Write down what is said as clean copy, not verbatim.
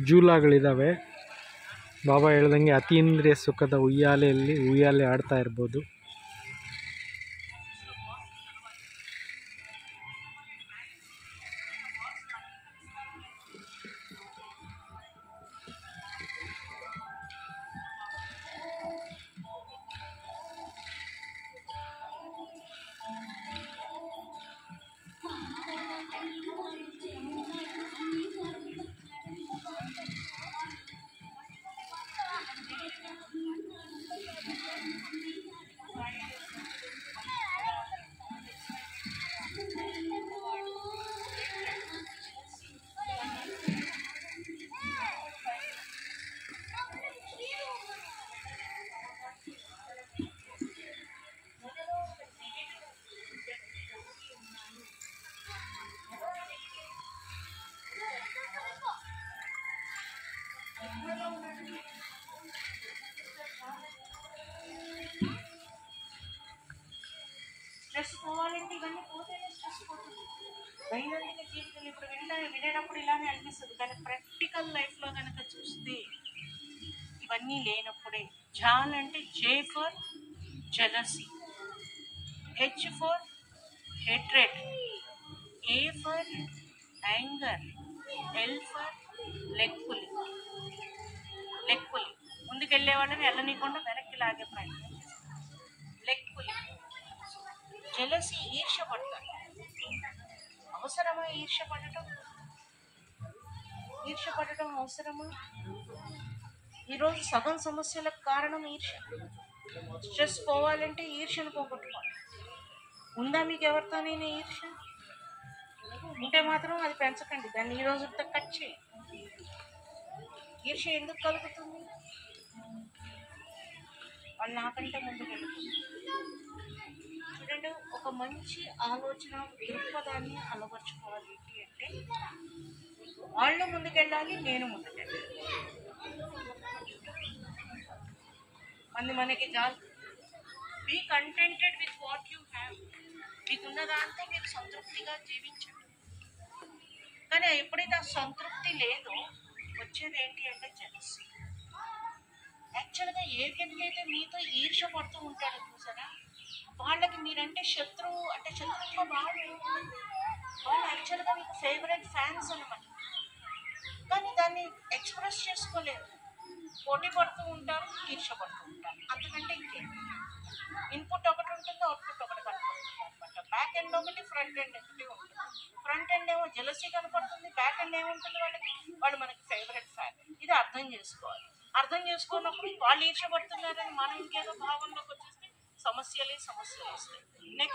ಜೂಲಾಗಳಿದ್ದಾವೆ. ಬಾಬಾ ಹೇಳ್ದಂಗೆ ಅತೀಂದ್ರಿಯ ಸುಖದ ಉಯ್ಯಾಲೆಯಲ್ಲಿ ಉಯ್ಯಾಲೆ ಆಡ್ತಾ ಇರ್ಬೋದು. స్ట్రెస్ పోవాలంటే ఇవన్నీ పోతేనే స్ట్రెస్ పోతుంది. దైనందిన జీవితంలో ఇప్పుడు వినేటప్పుడు ఇలానే అనిపిస్తుంది, కానీ ప్రాక్టికల్ లైఫ్లో కనుక చూస్తే ఇవన్నీ లేనప్పుడే. జాన్ అంటే J for jealousy, H for hatred, A for anger, L for leg pulling. ముందుకెళ్ళే వాళ్ళని వెళ్ళనీయకుండా వెనక్కి లాగే ప్రయత్నం చేస్తారు. Leg pulling. జెలసీ, ఈర్ష్య పడతారు. అవసరమా ఈర్ష్య పడటం అవసరమా? ఈరోజు సగం సమస్యలకు కారణం ఈర్ష్య. స్ట్రెస్ పోవాలంటే ఈర్ష్యను పోగొట్టుకోవాలి. ఉందా మీకు ఎవరితోనైనా ఈర్ష్య? ఉంటే మాత్రం అది పెంచకండి, దాన్ని ఈ రోజుతో కట్ చేయండి. ఈర్ష్య ఎందుకు కలుగుతుంది? వాళ్ళు నాకంటే ముందుకు వెళ్తుంది. చూడండి, ఒక మంచి ఆలోచన దృక్పథాన్ని అలవర్చుకోవాలి. ఏంటి అంటే, వాళ్ళు ముందుకెళ్ళాలి, నేను ముందుకెళ్ళాలి. మనకి చాలు. Be contented with what you have. మీకున్న దాంతో మీరు సంతృప్తిగా జీవించండి. కానీ ఎప్పుడైతే ఆ సంతృప్తి లేదో వచ్చేది ఏంటి అంటే జెలసీ. యాక్చువల్గా ఏ వ్యక్తి అయితే మీతో ఈర్ష్య పడుతూ ఉంటాడో చూసారా, వాళ్ళకి మీరంటే శత్రుత్వ భావం. వాళ్ళు యాక్చువల్గా మీకు ఫేవరెట్ ఫ్యాన్స్ అనమాట. కానీ దాన్ని ఎక్స్ప్రెస్ చేసుకోలేరు. పోటీ పడుతూ ఉంటారు, ఈర్ష్య పడుతూ ఉంటారు. అంతకంటే ఇంకేం. ఇన్పుట్ ఒకటి ఉంటుంది, అవుట్పుట్ ఒకటి కనపడుతుంది అనమాట. బ్యాక్ ఎండ్ ఒకటి, ఫ్రంట్ ఎండ్ ఒకటి ఉంటుంది. ఫ్రంట్ ఎండ్ ఏమో జెలసీ కనపడుతుంది, బ్యాక్ ఎండ్ ఏముంటుంది వాళ్ళు మనకి ఫేవరెట్ ఫ్యాన్. ఇది అర్థం చేసుకోవాలి. అర్థం చేసుకున్నప్పుడు వాళ్ళు ఈర్ష్య పడుతున్నారని మనం ఇంకేదో భావనలోకి వచ్చేస్తే సమస్యలే వస్తాయి. నెక్స్ట్